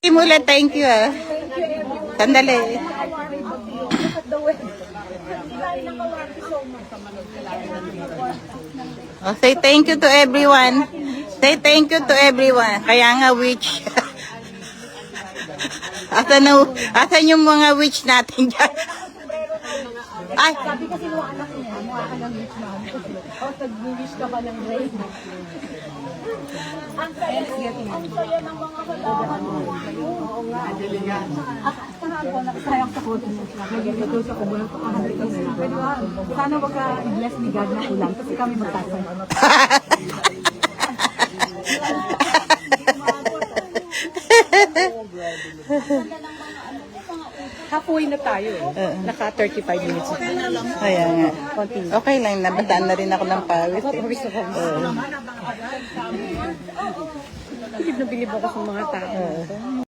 Mula, thank you ah. Sandali. Oh, say thank you to everyone. Say thank you to everyone. Kaya nga witch. Asan yung mga witch natin dyan? Ay. Sabi kasi nung anak niya, mukha ka ng witch man. O, tag-wish ka pa ng rain. Ang saya ng mga kasalaman mo. Oo nga. Ako, nakasayang sa koto mo. Nagigito sa kubulang pakahantik ka sila. Pwede ba? Sana wag ka i-bless ni God na ulan kasi kami magtasay. Halfway na tayo eh. Naka 35 minutes. Kaya nga. Okay lang, nabataan na rin ako ng pawis eh. Bilib na bilib ako sa mga tao.